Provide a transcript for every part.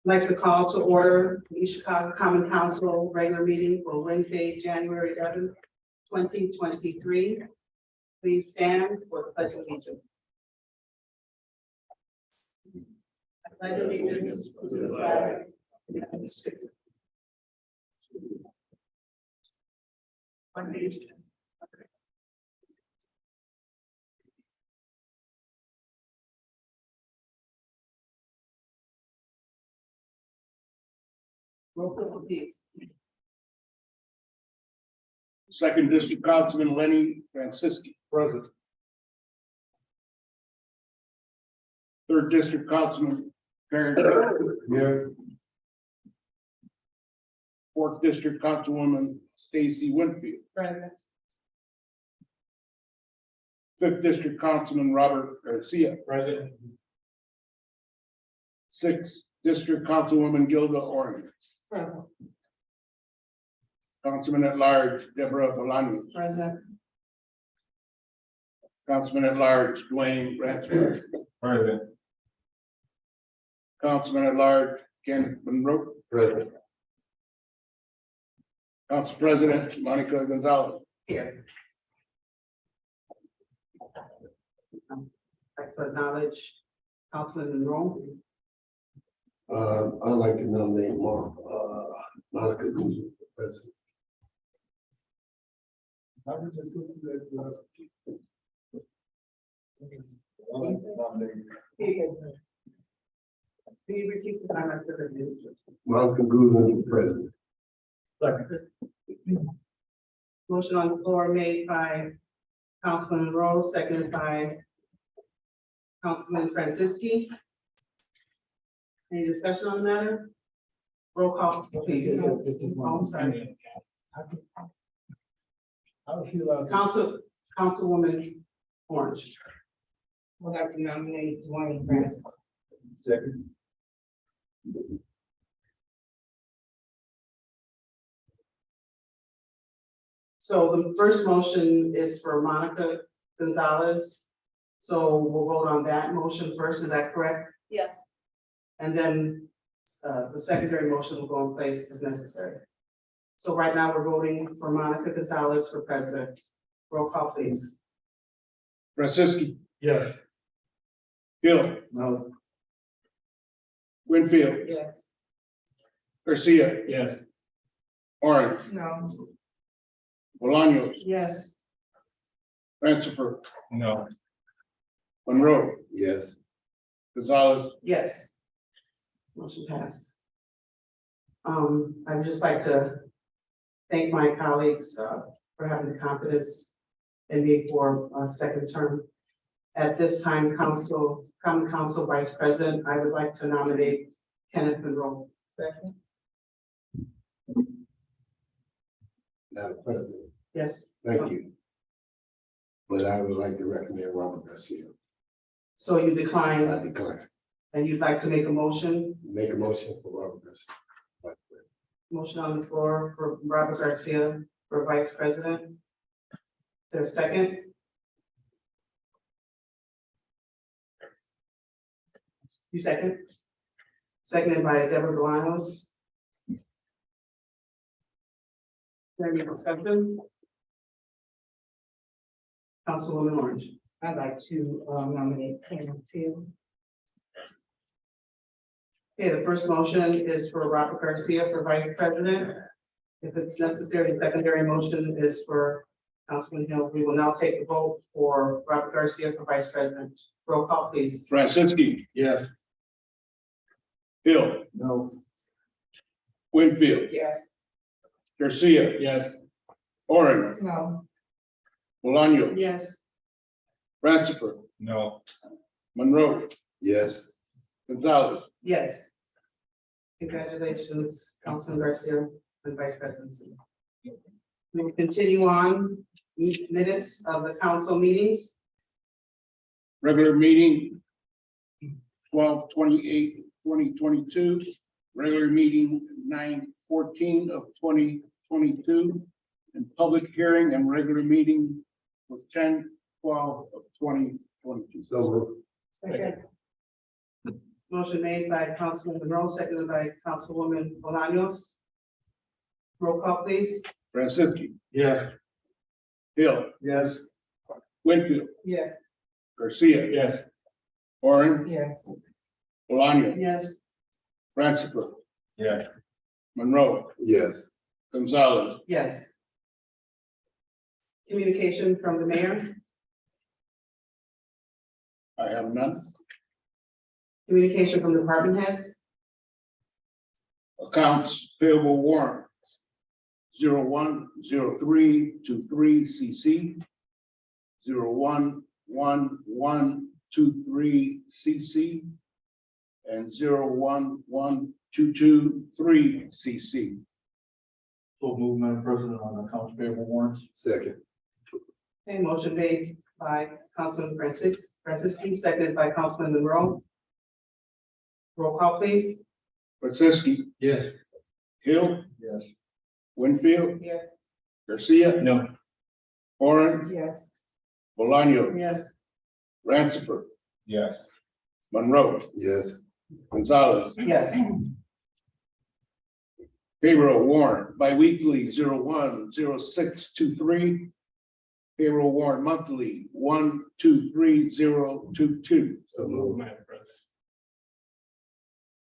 I'd like to call to order the East Chicago Common Council regular meeting for Wednesday, January 11th, 2023. Please stand for the pledge of allegiance. I pledge allegiance to the flag of the United States. One nation. Roll call, please. Second District Councilman Lenny Francisci. Present. Third District Councilman Karen. Here. Fourth District Councilwoman Stacy Winfield. Present. Fifth District Councilman Robert Garcia. Present. Sixth District Councilwoman Gilda Orange. Present. Councilman at Large Deborah Bolaños. Present. Councilman at Large Dwayne Ratsford. Present. Councilman at Large Kenneth Monroe. Present. Council President Monica Gonzalez. Here. I'd like to acknowledge Councilman Monroe. I'd like to nominate Monica Guzman for president. Can you repeat the time after the news? Monica Guzman for president. Motion on the floor made by Councilman Monroe, seconded by Councilman Francisci. Any discussion on the matter? Roll call, please. Oh, I'm sorry. Councilwoman Orange. Would like to nominate Dwayne Francis. Second. So the first motion is for Monica Gonzalez. So we'll vote on that motion first, is that correct? Yes. And then the secondary motion will go in place if necessary. So right now, we're voting for Monica Gonzalez for president. Roll call, please. Francisci. Yes. Hill. No. Winfield. Yes. Garcia. Yes. Orange. No. Bolaños. Yes. Francis. No. Monroe. Yes. Gonzalez. Yes. Motion passed. I'd just like to thank my colleagues for having the confidence in me for a second term. At this time, Common Council Vice President, I would like to nominate Kenneth Monroe. Second. Madam President, Yes. thank you. But I would like to recommend Robert Garcia. So you decline, I decline. and you'd like to make a motion? Make a motion for Robert Garcia. Vice President. Motion on the floor for Robert Garcia for Vice President. Is there a second? You second? Seconded by Deborah Bolaños. Any discussion? Councilwoman Orange. I'd like to nominate Karen Till. Okay, the first motion is for Robert Garcia for Vice President. If it's necessary, the secondary motion is for Councilman Hill. We will now take the vote for Robert Garcia for Vice President. Roll call, please. Francisci. Yes. Hill. No. Winfield. Yes. Garcia. Yes. Orange, No. Bolaños, Yes. Ratchford, No. Monroe, Yes. Gonzalez. Yes. Congratulations, Councilman Garcia and Vice Presidency. We will continue on minutes of the council meetings. Regular meeting 12/28/2022. Regular meeting 9/14 of 2022. And public hearing and regular meeting was 10/12 of 2022. So moved. Second. Motion made by Councilman Monroe, seconded by Councilwoman Bolaños. Roll call, please. Franceschi, Yes. Hill, Yes. Winfield, Yes. Garcia, Yes. Orange, Yes. Bolaños, Yes. Ratchford, Yes. Monroe, Yes. Gonzalez. Yes. Communication from the mayor, I have none. communication from department heads, Accounts payable warrant 010323 CC, 011123 CC, and 011223 CC. So move, Madam President, on accounts payable warrants. Second. okay, motion made by Councilman Franciski, seconded by Councilman Monroe. Roll call, please. Franceschi, Yes. Hill, Yes. Winfield, Yes. Garcia, No. Orange, Yes. Bolaños, Yes. Ransford, Yes. Monroe, Yes. Gonzalez. Yes. Payroll warrant biweekly 010623. Payroll warrant monthly 123022. So moved. Madam President.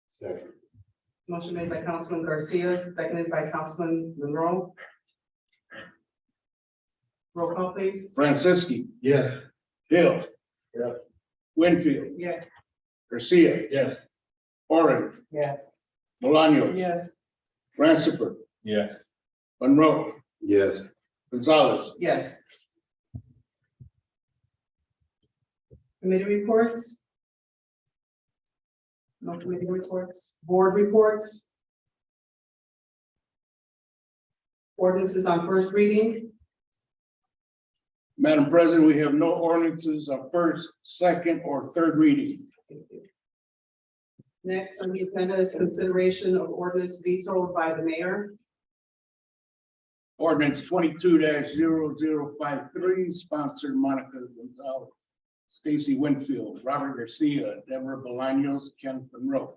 Second. Motion made by Councilman Garcia, seconded by Councilman Monroe. Roll call, please. Franceschi, Yes. Hill, Yes. Winfield, Yes. Garcia, Yes. Orange, Yes. Bolaños, Yes. Ransford, Yes. Monroe, Yes. Gonzalez. Yes. Committee reports? No committee reports. Board reports? Ordinances on first reading? Madam President, we have no ordinances of first, second, or third reading. Next on the agenda is consideration of ordinance vetoed by the mayor. Ordinance 22-0053, sponsored Monica Gonzalez, Stacy Winfield, Robert Garcia, Deborah Bolaños, Ken Monroe.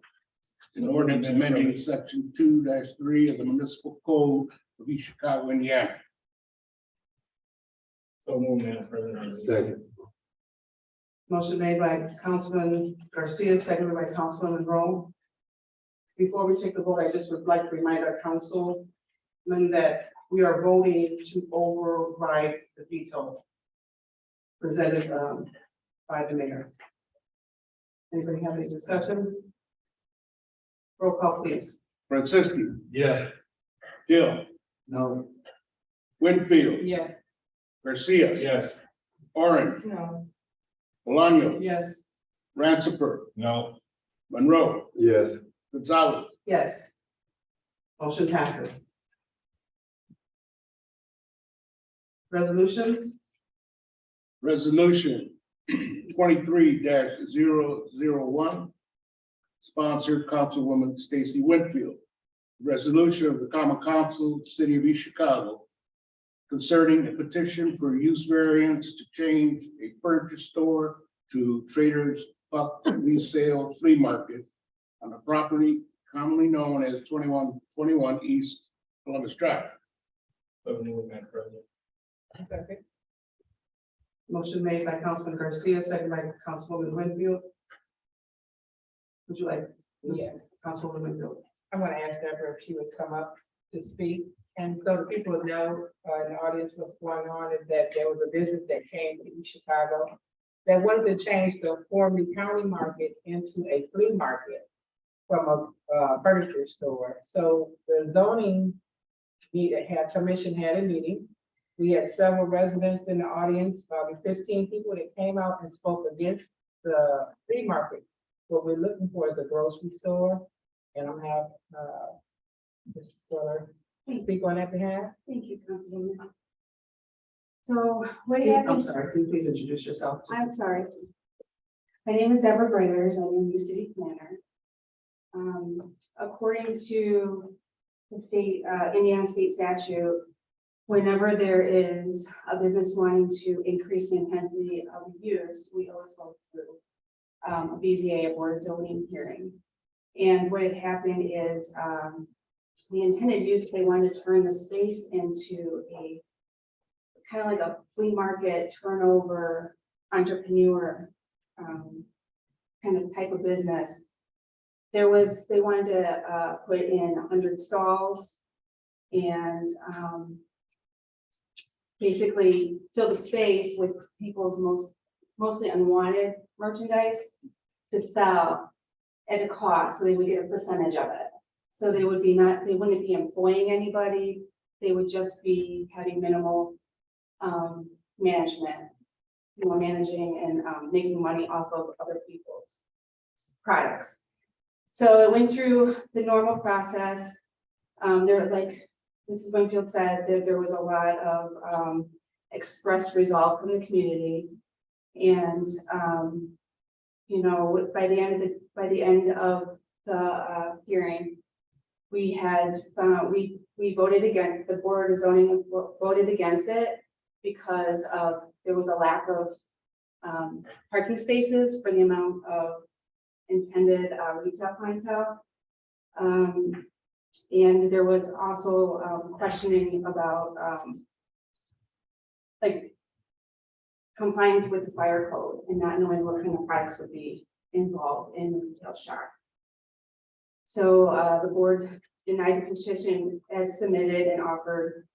An ordinance amending section 2-3 of the municipal code of East Chicago, Indiana. So move, Madam President. Second. Motion made by Councilman Garcia, seconded by Councilman Monroe. Before we take the vote, I just would like to remind our councilman that we are voting to override the veto presented by the mayor. Anybody have any discussion? Roll call, please. Franceschi, Yes. Hill, No. Winfield, Yes. Garcia, Yes. Orange, No. Bolaños, Yes. Ransford, No. Monroe, Yes. Gonzalez. Yes. Motion passes. Resolutions? Resolution 23-001, sponsored Councilwoman Stacy Winfield. Resolution of the Common Council, City of East Chicago, concerning a petition for use variance to change a furniture store to Traders Buck Resale Flea Market on a property commonly known as 2121 East Columbus Drive. So move, Madam President. Second. Motion made by Councilman Garcia, second by Councilwoman Winfield. Would you like? Yes. Councilwoman Winfield. I'm gonna ask Deborah if she would come up to speak. And so the people know, in the audience, what's going on is that there was a business that came to East Chicago that wanted to change the formerly county market into a flea market from a furniture store. So the zoning commission had a meeting, We had several residents in the audience, probably 15 people that came out and spoke against the flea market. What we're looking for is a grocery store, and I'm have, Ms. Fuller speak on that behalf. Thank you, Councilwoman. So what I'm happens, sorry, can you please introduce yourself? I'm sorry. My name is Deborah Breiters. I'm a new city planner. According to the state, Indiana state statute, whenever there is a business wanting to increase the intensity of use, we always go through a BZA, a board of zoning hearing. And what had happened is the intended use, they wanted to turn the space into a kind of like a flea market turnover entrepreneur kind of type of business. They wanted to put in 100 stalls and basically fill the space with people's mostly unwanted merchandise to sell at a cost, so they would get a percentage of it. So they wouldn't be employing anybody. They would just be having minimal management, managing and making money off of other people's products. So it went through the normal process. Like Mrs. Winfield said, there was a lot of expressed resolve from the community. And by the end of the hearing, we had found we voted against, the board of zoning voted against it because there was a lack of parking spaces for the amount of intended retail clientele. And there was also questioning about like compliance with the fire code and not knowing what kind of products would be involved in the retail shop. So the board denied the petition as submitted and offered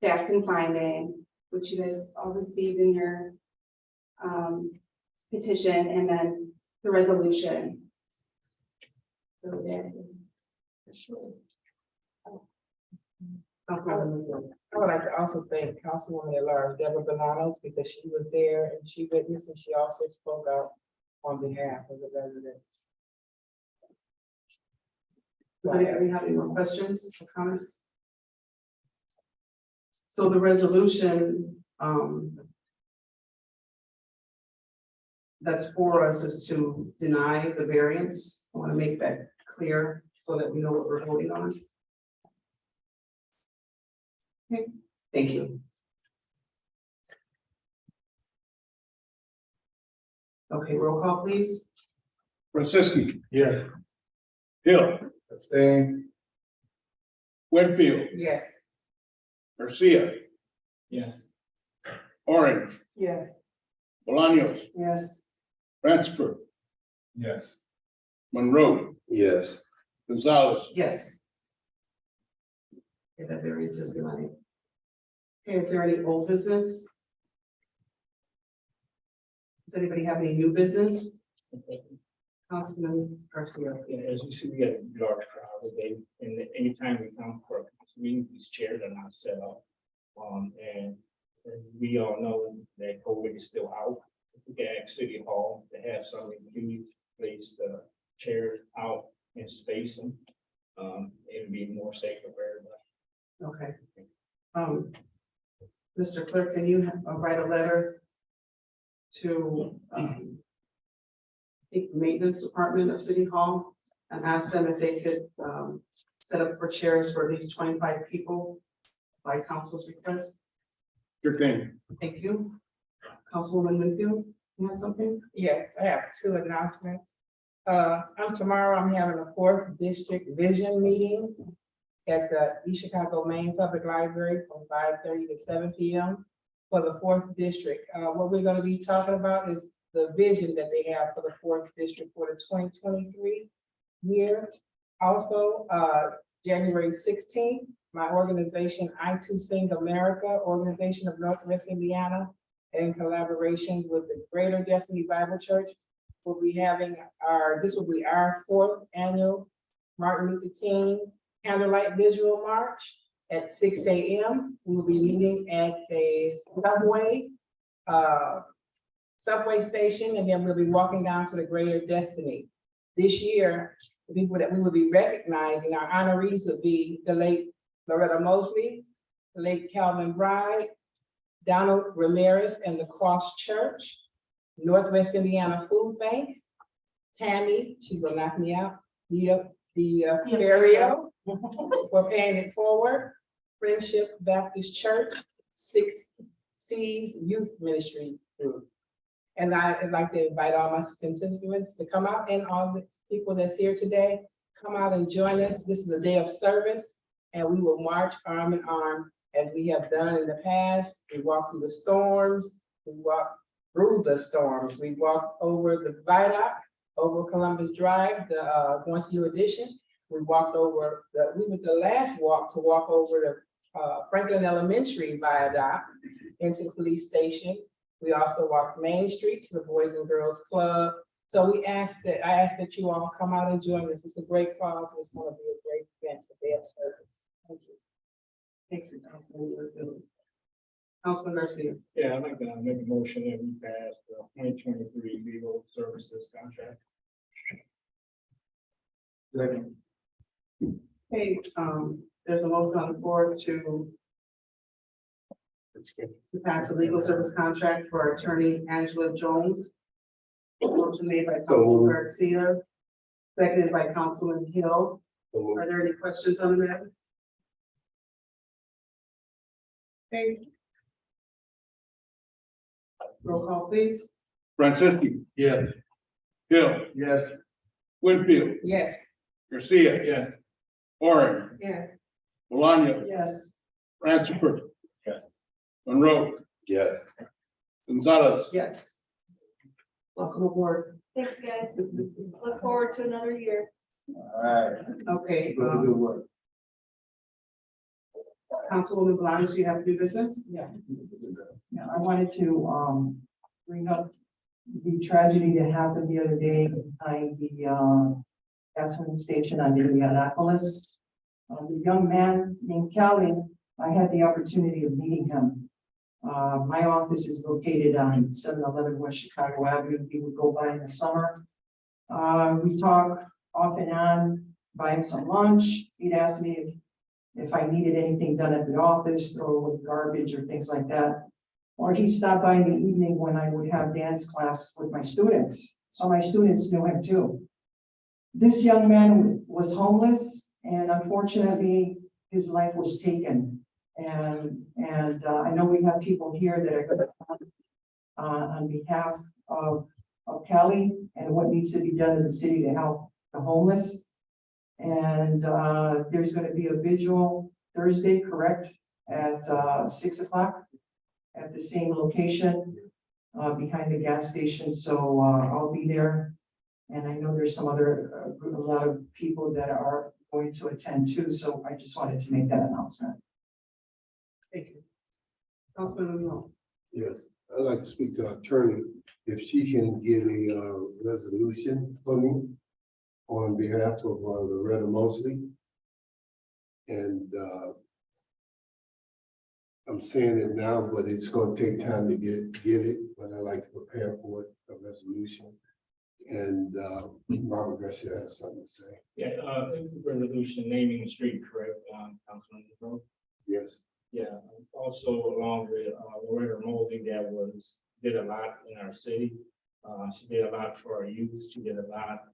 facts and finding, which you guys all received in your petition, and then the resolution. So that is I would like to also thank Councilwoman at Large, Deborah Bolanos, because she was there and she witnessed and she also spoke out on behalf of the residents. Does anybody have any more questions or comments? So the resolution that's for us is to deny the variance. I want to make that clear so that we know what we're voting on. Okay, thank you. Okay, roll call, please. Franceschi. Yes. Hill. Abstain. Winfield. Yes. Garcia. Yes. Orange. Yes. Bolaños. Yes. Ransford. Yes. Monroe. Yes. Gonzalez. Yes. Okay, that variance is denied. Okay, is there any old business? Does anybody have any new business? Councilman Garcia. Yeah, as you see, we got a large crowd today, and anytime we come for a council meeting, these chairs are not set up. And we all know that COVID is still out. We can ask City Hall to have somebody please place the chairs out and space them. It'd be more safer for everybody. Okay. Mr. Clerk, can you write a letter to I think maintenance department of City Hall and ask them if they could set up for chairs for at least 25 people by council's request? Sure thing. Thank you. Councilwoman Winfield, you have something? Yes, I have two announcements. Tomorrow I'm having a 4th district vision meeting at the East Chicago Main Public Library from 5:30 to 7 p.m. for the 4th district. What we're going to be talking about is the vision that they have for the 4th district for the 2023 year. Also, January 16th, my organization, I2 Sing America, organization of Northwest Indiana, in collaboration with the Greater Destiny Bible Church, will be having this will be our 4th annual Martin Luther King Candlelight Visual March. at 6 a.m. We will be meeting at the subway station, and then we'll be walking down to the Greater Destiny. This year, the people that we will be recognizing, our honorees would be the late Loretta Mosley, the late Calvin Bride, Donald Ramirez and the Cross Church, Northwest Indiana Food Bank, Tammy, she's gonna knock me out, the Ferrio, for paying it forward, Friendship Baptist Church, 6 C's Youth Ministry Group. And I'd like to invite all my constituents to come out, and all the people that's here today, come out and join us. This is a day of service, and we will march arm in arm as we have done in the past. We walk through the storms, we walk through the storms, we walk over the viaduct, over Columbus Drive, the going to New Edition. We walked over we were the last walk to walk over the Franklin Elementary viaduct into the police station. We also walked Main Street to the Boys and Girls Club. So I ask that you all come out and join us. It's a great cause. It's going to be a great event for their service. Thank you. Thank you, Councilman. Councilman Garcia. Yeah, I'd like to make a motion that we pass the 2023 legal services contract. Second. Hey, there's a motion on the floor to pass a legal service contract for attorney Angela Jones. Motion made by Councilman Garcia, seconded by Councilman Hill. Are there any questions on that? Okay. Roll call, please. Franceschi. Yes. Hill. Yes. Winfield. Yes. Garcia. Yes. Warren. Yes. Bolaño. Yes. Ratchford. Yes. Monroe. Yes. Gonzalez. Yes. Welcome aboard. Thanks, guys. Look forward to another year. All right. Okay, Good work. Councilwoman Blanche, you have new business? Yeah, I wanted to bring up the tragedy that happened the other day behind the gasoline station on Indianapolis. The young man named Kelly, I had the opportunity of meeting him. My office is located on 711 West Chicago Avenue. He would go by in the summer. We talk off and on, buying some lunch. He'd ask me if I needed anything done at the office or with garbage or things like that. Or he stopped by in the evening when I would have dance class with my students. So my students knew him too. This young man was homeless, and unfortunately his life was taken. And I know we have people here that are going to on behalf of Cali and what needs to be done in the city to help the homeless. And there's going to be a vigil Thursday, correct, at 6 o'clock at the same location behind the gas station. So I'll be there. And I know there's some other, a lot of people that are going to attend too. So I just wanted to make that announcement. Thank you. Councilman Monroe. Yes, I'd like to speak to our attorney, if she can give a resolution for me on behalf of Loretta Mosley. And I'm saying it now, but it's gonna take time to get it, but I like to prepare for it, a resolution. And Robert Garcia has something to say. Yeah, resolution naming the street, correct, Councilman Monroe? Yes. Yeah, also along with Loretta Mosley, that did a lot in our city. She did a lot for our youth. She did a lot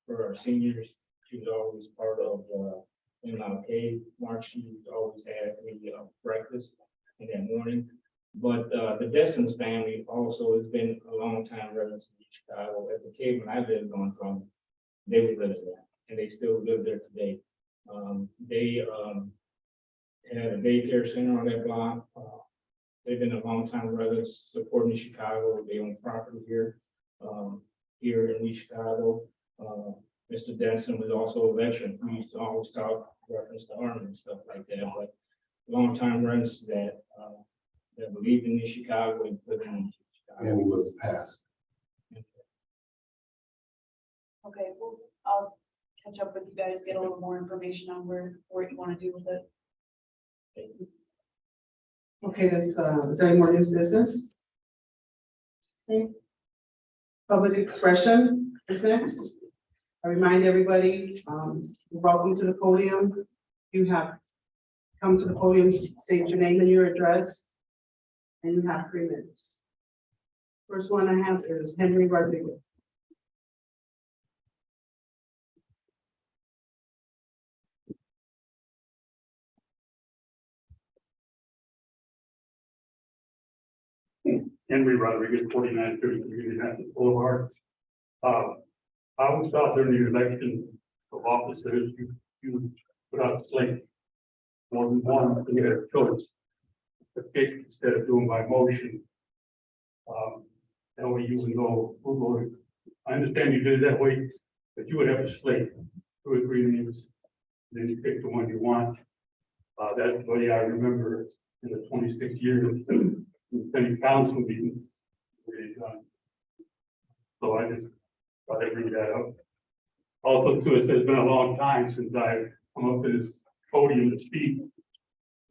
for our seniors. She was always part of the MLK march. She always had a breakfast in that morning. But the Dessens family also has been a long time residents in Chicago. As a kid, when I lived on from, they would live there, and they still live there today. They had a daycare center on that block. They've been a long time residents supporting Chicago. They own property here, here in East Chicago. Mr. Denson was also a veteran. We used to always talk reference to Army and stuff like that, but long time residents that believed in East Chicago and living in Chicago. And he was passed. Okay, well, I'll catch up with you guys, get a little more information on where you want to do with it. Okay, is there any more new business? Okay. Public expression is next. I remind everybody, you're welcome to the podium. You have come to the podium, state your name and your address, and you have 3 minutes. First one I have is Henry Rodriguez. Henry Rodriguez, 4933 Indianapolis Boulevard. I was out there in the election of officers, you put out a slate. More than one, you had a choice. The case, instead of doing by motion. That way you would know who voted. I understand you did it that way, but you would have a slate, 2 or 3 names. Then you pick the one you want. That's the way I remember in the 26 years. Any council meeting. So I just thought I'd bring that up. Also, too, it says it's been a long time since I've come up to this podium to speak.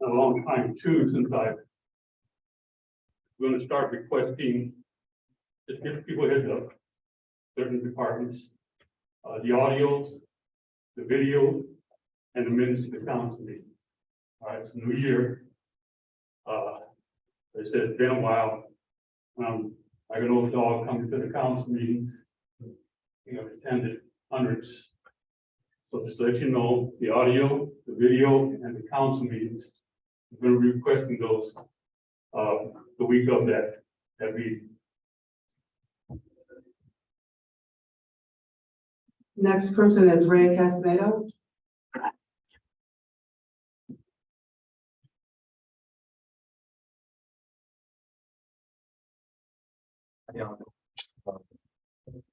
A long time too, since I'm going to start requesting, just give people a heads up, certain departments, the audios, the video, and the minutes of the council meeting. All right, it's a new year. It says it's been a while. Like an old dog coming to the council meetings. You know, attended hundreds. So just to let you know, the audio, the video, and the council meetings, I'm going to be requesting those the week of that meeting. Next person is Ray Castaneda.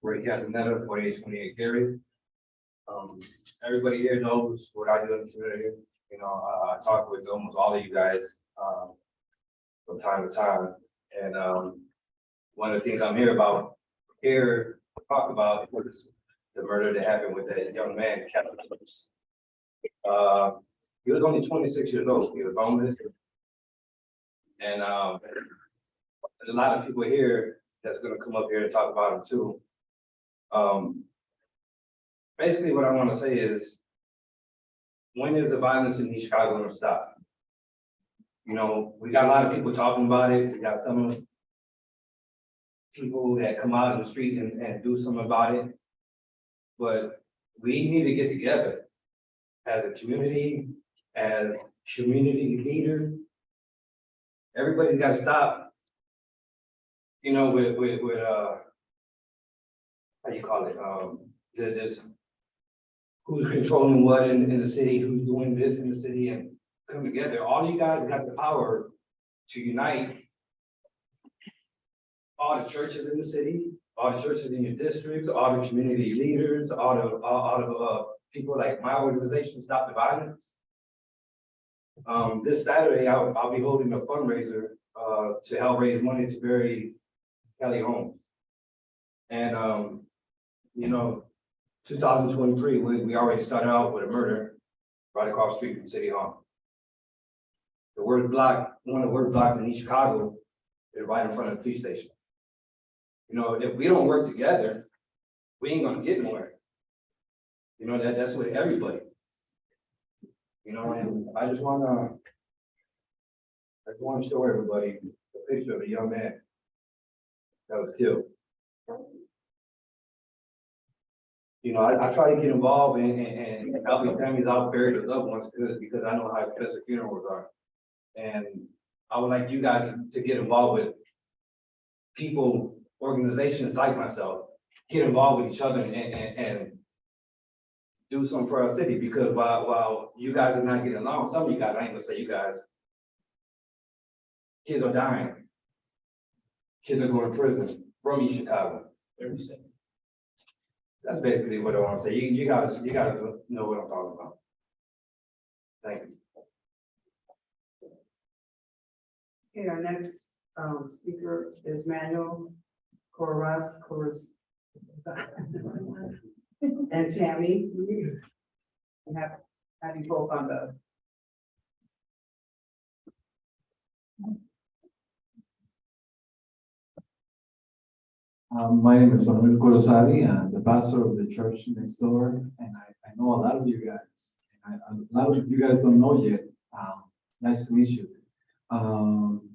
Ray Casanetta, 4828 Gary. Everybody here knows what I do in the community. You know, I talk with almost all of you guys from time to time. And one of the things I'm here to talk about was the murder that happened with that young man, Kevin Phillips. He was only 26 years old. He was homeless. And a lot of people here that's going to come up here and talk about him too. Basically, what I want to say is, when is the violence in East Chicago going to stop? You know, we got a lot of people talking about it. We got some people that come out in the street and do something about it. But we need to get together as a community, as community leaders. Everybody's got to stop. You know, with how you call it? This who's controlling what in the city, who's doing this in the city, and come together. All you guys got the power to unite all the churches in the city, all the churches in your district, all the community leaders, all the people like my organization, Stop the Violence. This Saturday, I'll be holding a fundraiser to help raise money to bury Kelly Holmes. And you know, 2023, we already started out with a murder right across the street from City Hall. The worst block, one of the worst blocks in East Chicago, is right in front of the police station. You know, if we don't work together, we ain't gonna get nowhere. You know, that's with everybody. You know, and I just wanna show everybody a picture of a young man that was killed. You know, I try to get involved and help these families out bury their loved ones because I know how expensive funerals are. And I would like you guys to get involved with people, organizations like myself, get involved with each other and do something for our city, because while you guys are not getting along, some of you guys, I ain't gonna say you guys, kids are dying. Kids are going to prison from East Chicago. 37. That's basically what I want to say. You guys know what I'm talking about. Thank you. Okay, our next speaker is Manuel Corraz, and Tammy. And have you both on the My name is Manuel Corozari. I'm the pastor of the church next door, and I know a lot of you guys. A lot of you guys don't know yet. Nice to meet you.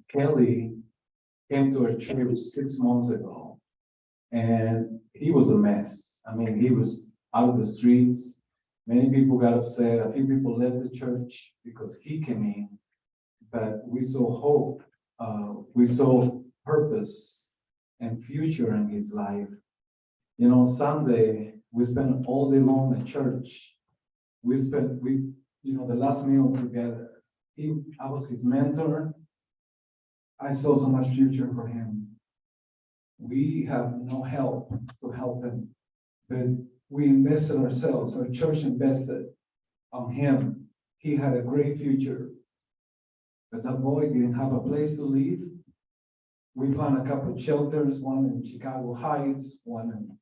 Kelly came to our church 6 months ago, and he was a mess. I mean, he was out of the streets. Many people got upset. A few people left the church because he came in. But we saw hope. We saw purpose and future in his life. You know, Sunday, we spent all day long at church. The last meal together. I was his mentor. I saw so much future for him. We have no help to help him, but we invested ourselves, our church invested on him. He had a great future, but that boy didn't have a place to live. We found a couple of shelters, one in Chicago Heights, one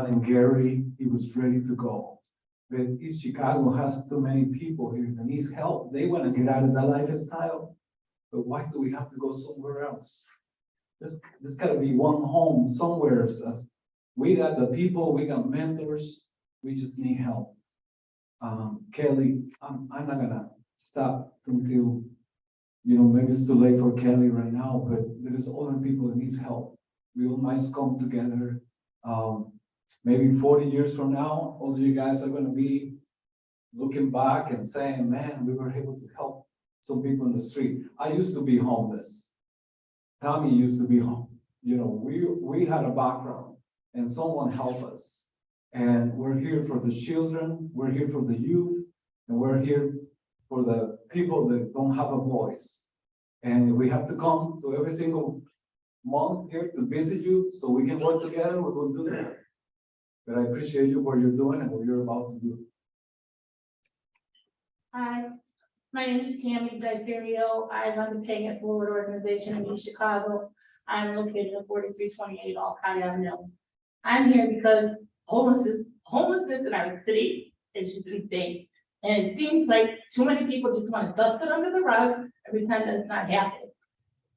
in Gary. He was ready to go. But East Chicago has too many people here that needs help. They want to get out of that lifestyle. But why do we have to go somewhere else? This gotta be one home somewhere. We got the people, we got mentors, we just need help. Kelly, I'm not gonna stop until, maybe it's too late for Kelly right now, but there is other people that needs help. We all might come together. Maybe 40 years from now, all of you guys are gonna be looking back and saying, man, we were able to help some people in the street. I used to be homeless. Tommy used to be home. We had a background and someone helped us. And we're here for the children, we're here for the youth, and we're here for the people that don't have a voice. And we have to come to every single month here to visit you so we can work together, we will do that. But I appreciate you what you're doing and what you're about to do. Hi, my name is Tammy Digerio. I run the Pay It Forward organization in East Chicago. I'm located at 4328 Alcott Avenue. I'm here because homelessness in our city is just insane. And it seems like too many people just want to dust it under the rug every time that's not happening.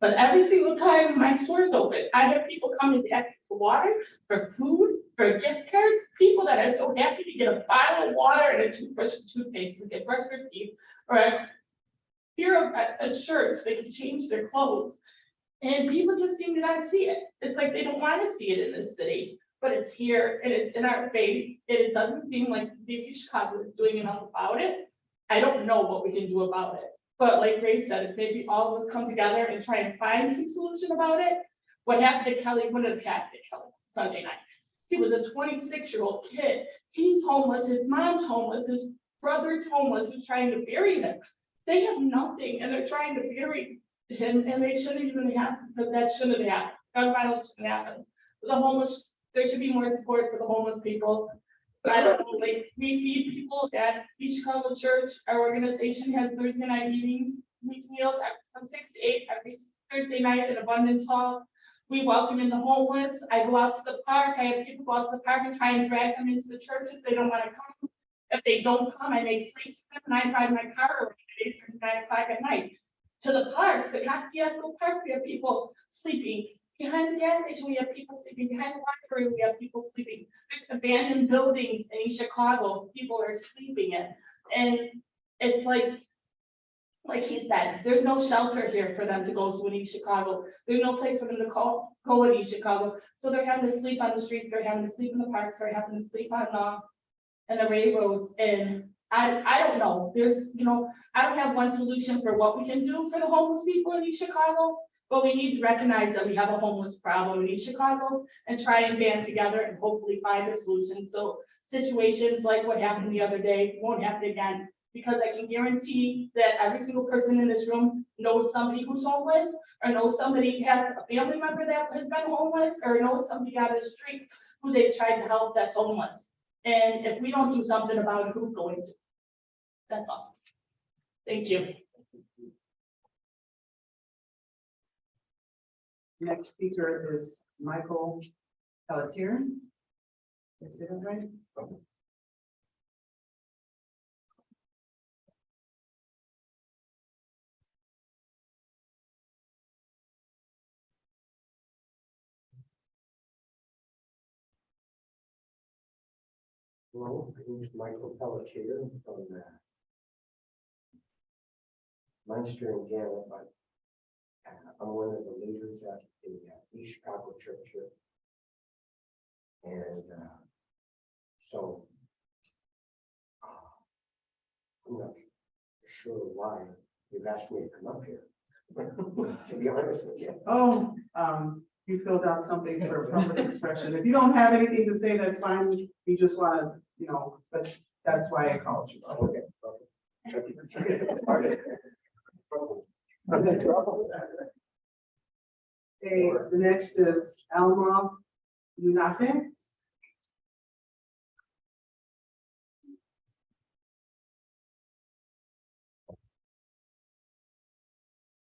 But every single time my store's open, I have people coming to ask for water, for food, for gift cards, people that are so happy to get a bottle of water and a toothbrush and toothpaste to get brush their teeth, or a shirt so they can change their clothes. And people just seem to not see it. It's like they don't want to see it in this city, but it's here and it's in our face. And it doesn't seem like the city of Chicago is doing enough about it. I don't know what we can do about it. But like Ray said, if maybe all of us come together and try and find some solution about it. What happened to Kelly wouldn't have happened to Kelly Sunday night. He was a 26-year-old kid. He's homeless, his mom's homeless, his brother's homeless, who's trying to bury him. They have nothing and they're trying to bury him and they shouldn't even have, that shouldn't have happened. Gun violence shouldn't happen. For the homeless, there should be more support for the homeless people. I don't know, like we feed people at East Chicago Church. Our organization has Thursday night meetings, meals from 6 to 8 every Thursday night at Abundance Hall. We welcome in the homeless. I go out to the park. I have people go out to the park and try and drag them into the church if they don't want to come. If they don't come, I make plates for them and I drive my car around at 8 or 9 o'clock at night. To the parks, the Costco Park, we have people sleeping. Behind the gas station, we have people sleeping. Behind the library, we have people sleeping. There's abandoned buildings in Chicago, people are sleeping in. And it's like he said, there's no shelter here for them to go to in East Chicago. There's no place for them to go in East Chicago. So they're having to sleep on the streets, they're having to sleep in the parks, they're having to sleep on the railroads. And I don't know. I don't have one solution for what we can do for the homeless people in East Chicago. But we need to recognize that we have a homeless problem in East Chicago and try and band together and hopefully find a solution. So situations like what happened the other day won't happen again, because I can guarantee that every single person in this room knows somebody who's homeless, or knows somebody has a family member that has been homeless, or knows somebody on the street who they've tried to help that's homeless. And if we don't do something about it, who's going to? That's all. Thank you. Next speaker is Michael Pelletier. Is it right? Hello, my name is Michael Pelletier from Munster, Indiana, but I'm one of the leaders at the East Chicago Church here. And so I'm not sure why you've asked me to come up here, to be honest with you. Oh, you filled out something for public expression. If you don't have anything to say, that's fine. You just wanna, you know, but that's why I called you. Okay. Okay. I'm in trouble. Okay, the next is Alma Yunake.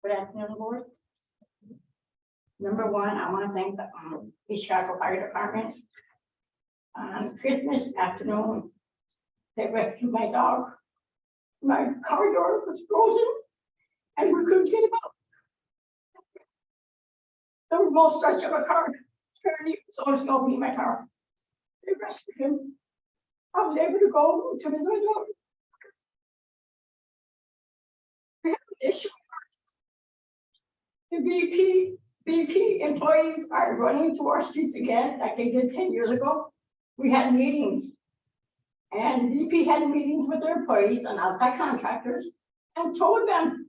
Good afternoon, board. Number one, I want to thank the East Chicago Fire Department. On Christmas afternoon, they rescued my dog. My car door was frozen and we couldn't get him out. The remote stretch of a car, turning, so it's opening my car. They rescued him. I was able to go to visit my dog. We have an issue. The VP employees are running to our streets again, like they did 10 years ago. We had meetings. And VP had meetings with their employees and outside contractors and told them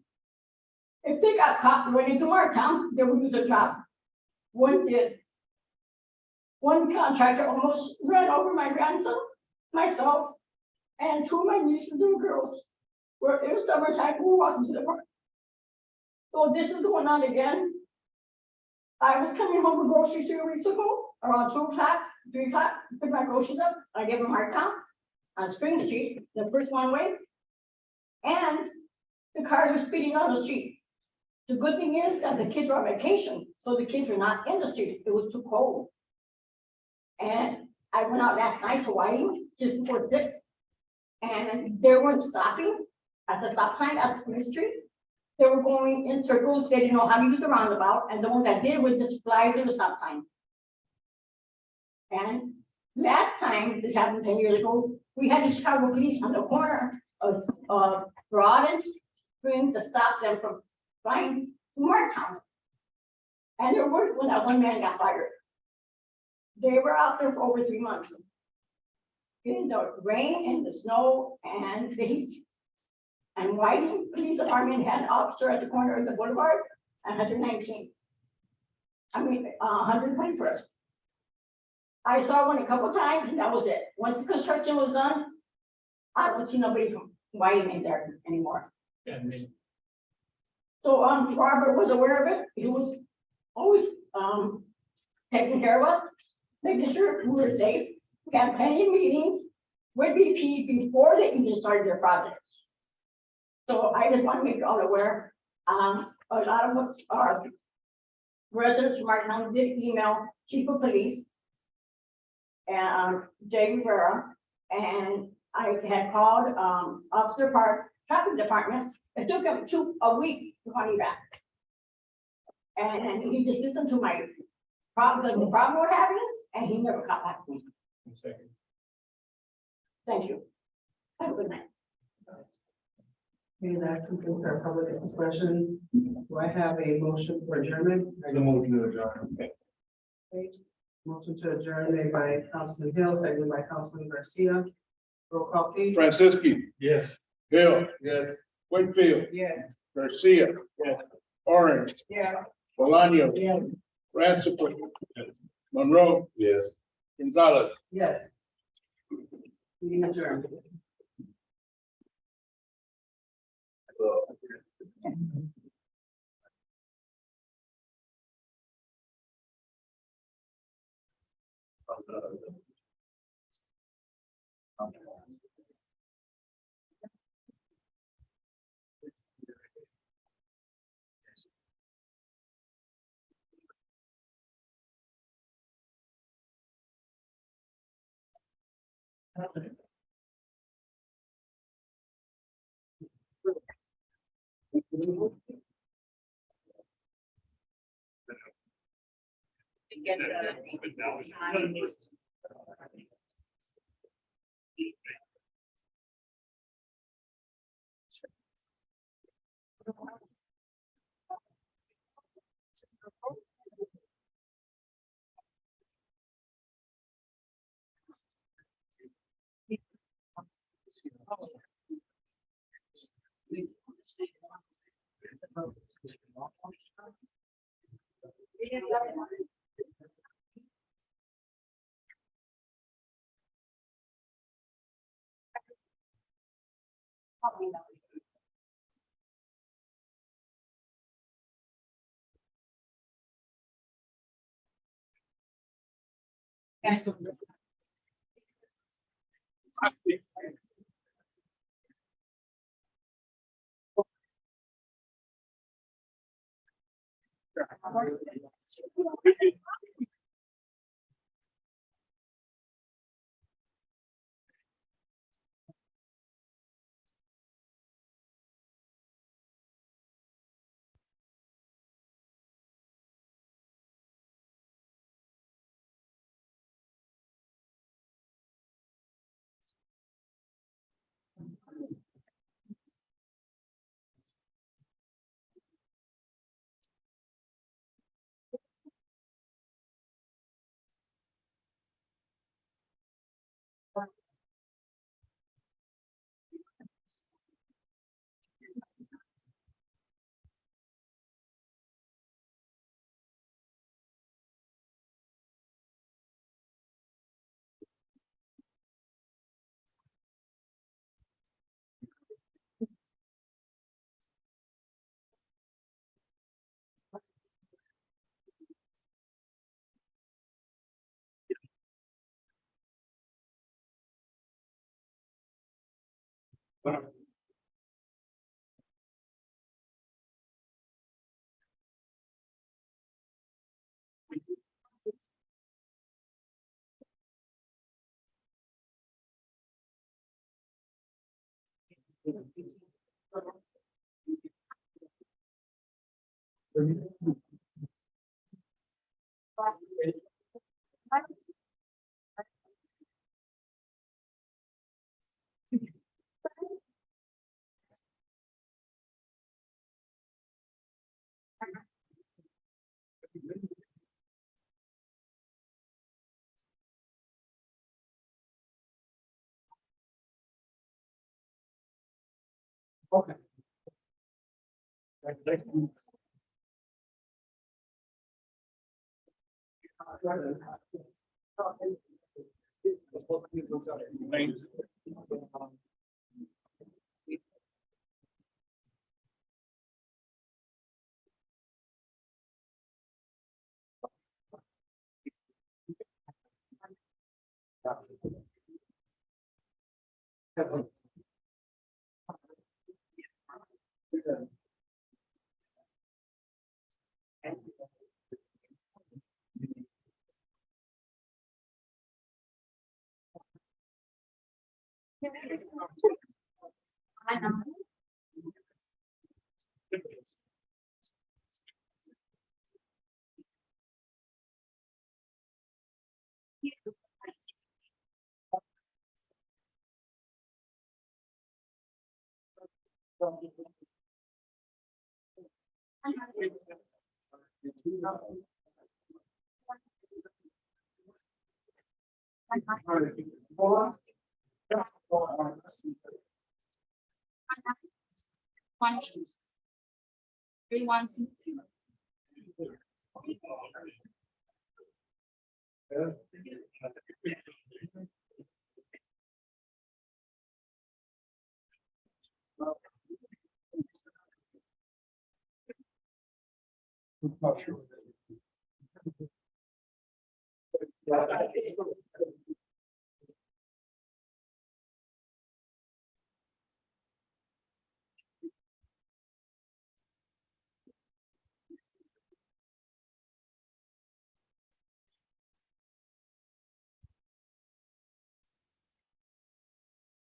if they got caught running to our town, they would lose their job. One did. One contractor almost ran over my grandson, myself, and two of my nieces and girls. Were in the summertime, we were walking to the park. So this is going on again. I was coming home from groceries 3 weeks ago, around 2 o'clock, 3 o'clock, pick my groceries up. I gave them our town on Spring Street, the first one way. And the cars were speeding on the street. The good thing is that the kids were on vacation, so the kids were not in the streets. It was too cold. And I went out last night to Whiting, just before 6, and they weren't stopping at the stop sign at Spring Street. They were going in circles. They didn't know how to use the roundabout, and the one that did was just fly to the stop sign. And last time, this happened 10 years ago, we had the Chicago police on the corner of Broad and Spring to stop them from flying to Marktown. And there were, when that one man got fired. They were out there for over 3 months. In the rain and the snow and the heat. And Whiting Police Department had an officer at the corner of the boulevard and 119. 121st. I saw one a couple times and that was it. Once the construction was done, I don't see nobody from Whiting in there anymore. So Robert was aware of it. He was always taking care of us, making sure we were safe. We had plenty of meetings with BP before they even started their projects. So I just want to make you all aware. A lot of our residents from our town did email Chief of Police and Jay Rivera, and I had called Officer Parks Traffic Department. It took him a week to call me back, and he just listened to my problem, the problem we're having, and he never got back to me. Thank you. Have a good night. Okay, that concludes our public expression. Do I have a motion for adjournment? Make a motion to adjourn. Okay. Motion to adjourn made by Councilman Hill, seconded by Councilman Garcia. Roll call, please. Franciski, Yes. Hill, Yes. Winfield, Yeah. Garcia. Yes. Orange, Yeah. Bolaño, Yes. Ransipper, Monroe, Yes. Gonzalez. Yes. Meeting adjourned. Get the One, 3, 1, 2. Yeah.